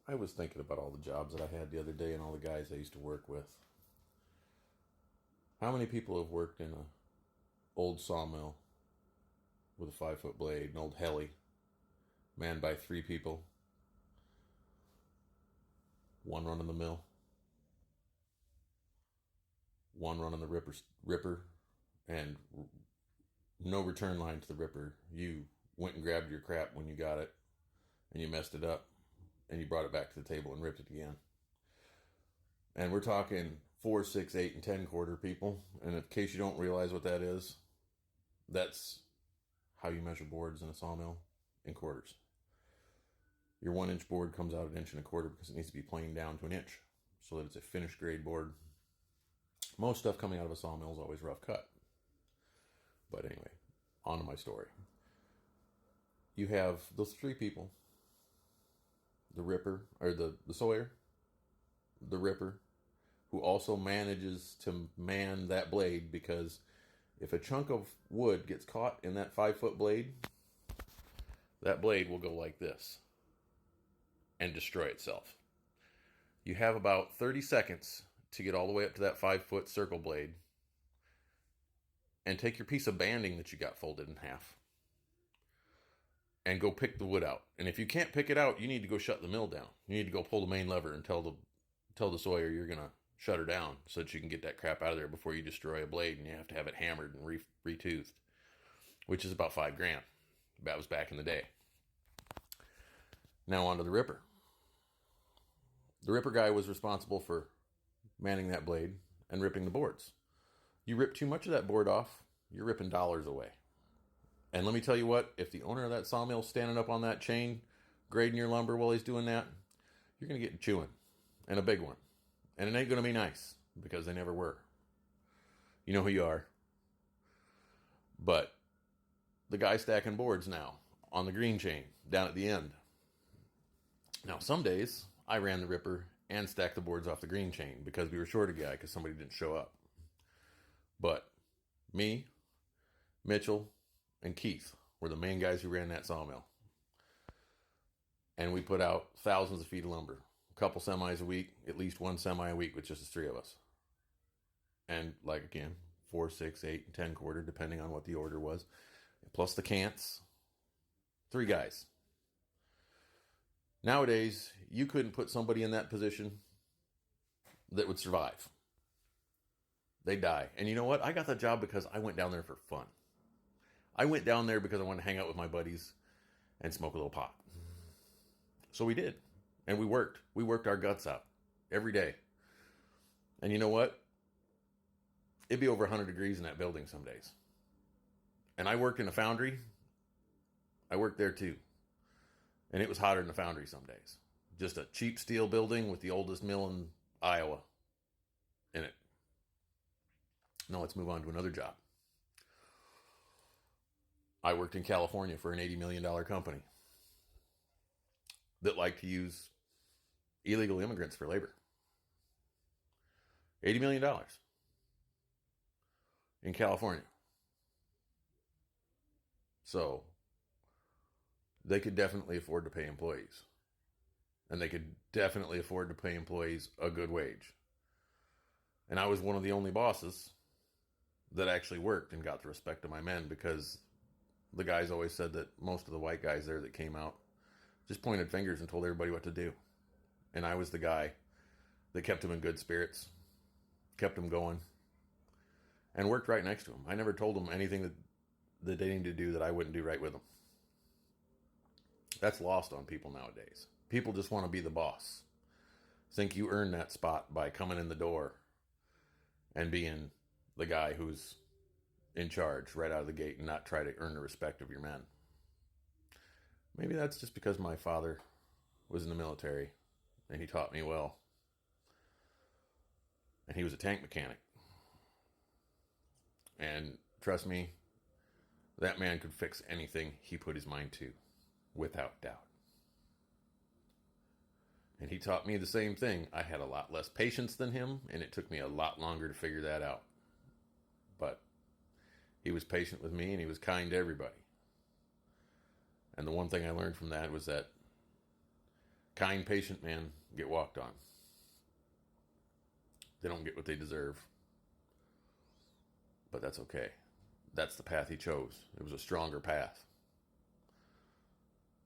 I was thinking about all the jobs that I had the other day and all the guys I used to work with. How many people have worked in a old sawmill with a 5 foot blade, an old heli, manned by three people, one running the mill, one running the ripper, and no return line to the ripper. You went and grabbed your crap when you got it, and you messed it up, and you brought it back to the table and ripped it again. And we're talking 4, 6, 8, and 10 quarter people. And in case you don't realize what that is, that's how you measure boards in a sawmill in quarters. Your 1 inch board comes out an inch and a quarter because it needs to be planed down to an inch so that it's a finished grade board. Most stuff coming out of a sawmill is always rough cut. But anyway, on to my story. You have those three people, the ripper, or the sawyer, the ripper, who also manages to man that blade, because if a chunk of wood gets caught in that 5 foot blade, that blade will go like this and destroy itself. You have about 30 seconds to get all the way up to that 5 foot circle blade and take your piece of banding that you got folded in half and go pick the wood out. And if you can't pick it out, you need to go shut the mill down. You need to go pull the main lever and tell the sawyer you're going to shut her down so that you can get that crap out of there before you destroy a blade, and you have to have it hammered and retoothed, which is about $5,000. That was back in the day. Now on to the ripper. The ripper guy was responsible for manning that blade and ripping the boards. You rip too much of that board off, you're ripping dollars away. And let me tell you what, if the owner of that sawmill standing up on that chain, grading your lumber while he's doing that, you're going to get chewing, and a big one. And it ain't going to be nice, because they never were. You know who you are. But the guy stacking boards now on the green chain down at the end. Now, some days I ran the ripper and stacked the boards off the green chain because we were short a guy because somebody didn't show up. But me, Mitchell, and Keith were the main guys who ran that sawmill. And we put out thousands of feet of lumber. A couple semis a week, at least one semi a week with just the three of us. And like again, 4, 6, 8, and 10 quarter, depending on what the order was. Plus the cants. 3 guys. Nowadays, you couldn't put somebody in that position that would survive. They'd die. And you know what? I got that job because I went down there for fun. I went down there because I wanted to hang out with my buddies and smoke a little pot. So we did. And we worked. We worked our guts out every day. And you know what? It'd be over 100 degrees in that building some days. And I worked in a foundry. I worked there too. And it was hotter than a foundry some days. Just a cheap steel building with the oldest mill in Iowa in it. Now let's move on to another job. I worked in California for an $80 million company that liked to use illegal immigrants for labor. $80 million in California. So they could definitely afford to pay employees. And they could definitely afford to pay employees a good wage. And I was one of the only bosses that actually worked and got the respect of my men, because the guys always said that most of the white guys there that came out just pointed fingers and told everybody what to do. And I was the guy that kept them in good spirits, kept them going, and worked right next to them. I never told them anything that they needed to do that I wouldn't do right with them. That's lost on people nowadays. People just want to be the boss. Think you earn that spot by coming in the door and being the guy who's in charge right out of the gate, and not try to earn the respect of your men. Maybe that's just because my father was in the military and he taught me well. And he was a tank mechanic. And trust me, that man could fix anything he put his mind to, without doubt. And he taught me the same thing. I had a lot less patience than him, and it took me a lot longer to figure that out. But he was patient with me, and he was kind to everybody. And the one thing I learned from that was that Kind, patient men get walked on. They don't get what they deserve. But that's okay. That's the path he chose. It was a stronger path.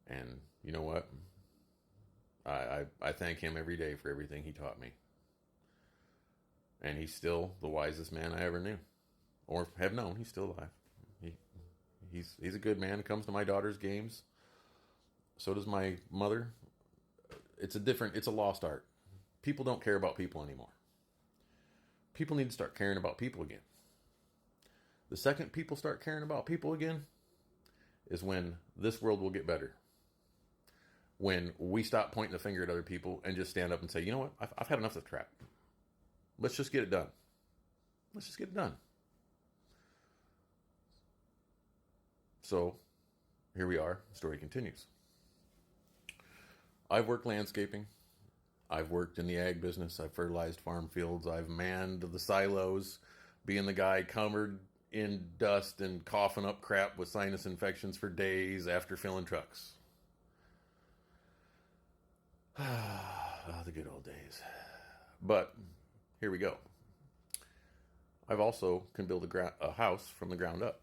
And you know what? I thank him every day for everything he taught me. And he's still the wisest man I ever knew. Or have known. He's still alive. He's a good man. Comes to my daughter's games. So does my mother. It's a lost art. People don't care about people anymore. People need to start caring about people again. The second people start caring about people again is when this world will get better. When we stop pointing the finger at other people and just stand up and say, you know what? I've had enough of this crap. Let's just get it done. Let's just get it done. So here we are. The story continues. I've worked landscaping. I've worked in the ag business. I've fertilized farm fields. I've manned the silos, being the guy covered in dust and coughing up crap with sinus infections for days after filling trucks. The good old days. But here we go. I've also can build a house from the ground up.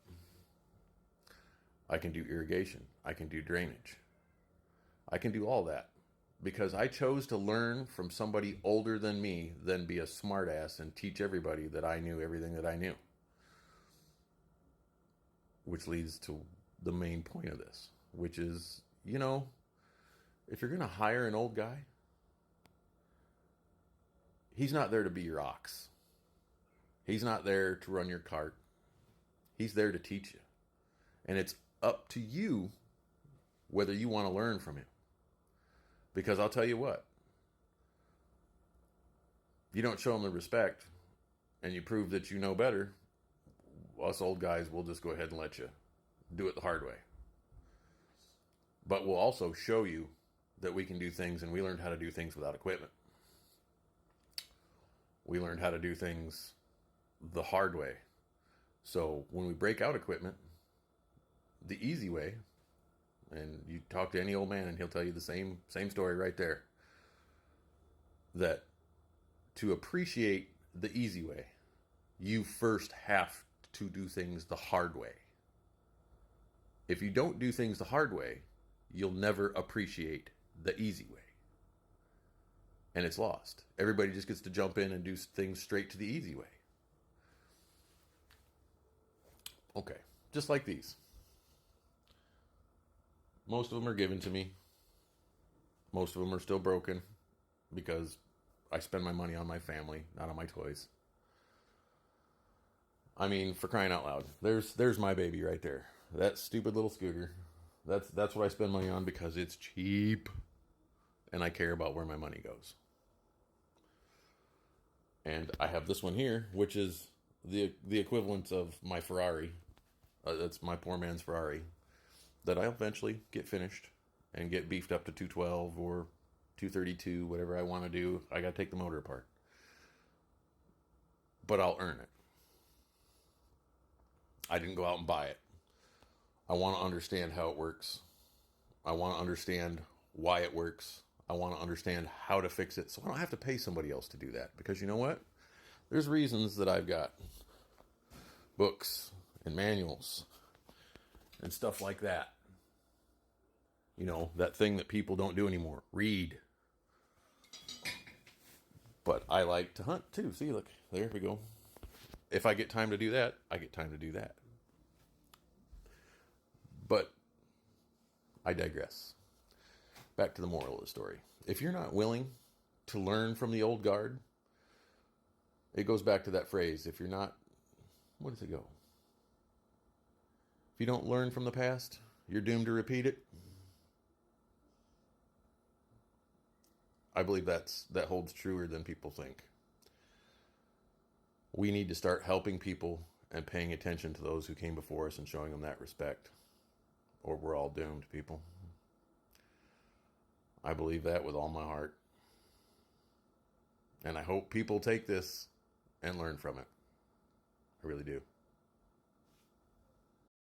I can do irrigation. I can do drainage. I can do all that because I chose to learn from somebody older than me than be a smartass and teach everybody that I knew everything that I knew. Which leads to the main point of this, which is, if you're going to hire an old guy, he's not there to be your ox. He's not there to run your cart. He's there to teach you. And it's up to you whether you want to learn from him. Because I'll tell you what, if you don't show him the respect and you prove that you know better, us old guys will just go ahead and let you do it the hard way. But we'll also show you that we can do things, and we learned how to do things without equipment. We learned how to do things the hard way. So when we break out equipment, the easy way, and you talk to any old man and he'll tell you the same story right there, that to appreciate the easy way, you first have to do things the hard way. If you don't do things the hard way, you'll never appreciate the easy way. And it's lost. Everybody just gets to jump in and do things straight to the easy way. Okay, just like these. Most of them are given to me. Most of them are still broken because I spend my money on my family, not on my toys. I mean, for crying out loud, there's my baby right there. That stupid little scooter. That's what I spend money on because it's cheap, and I care about where my money goes. And I have this one here, which is the equivalent of my Ferrari. That's my poor man's Ferrari that I'll eventually get finished and get beefed up to 212 or 232, whatever I want to do. I got to take the motor apart. But I'll earn it. I didn't go out and buy it. I want to understand how it works. I want to understand why it works. I want to understand how to fix it so I don't have to pay somebody else to do that. Because you know what? There's reasons that I've got books and manuals and stuff like that. That thing that people don't do anymore. Read. But I like to hunt too. See, look, there we go. If I get time to do that, I get time to do that. But I digress. Back to the moral of the story. If you're not willing to learn from the old guard, it goes back to that phrase. If you're not, what does it go? If you don't learn from the past, you're doomed to repeat it. I believe that holds truer than people think. We need to start helping people and paying attention to those who came before us and showing them that respect. Or we're all doomed, people. I believe that with all my heart. And I hope people take this and learn from it. I really do.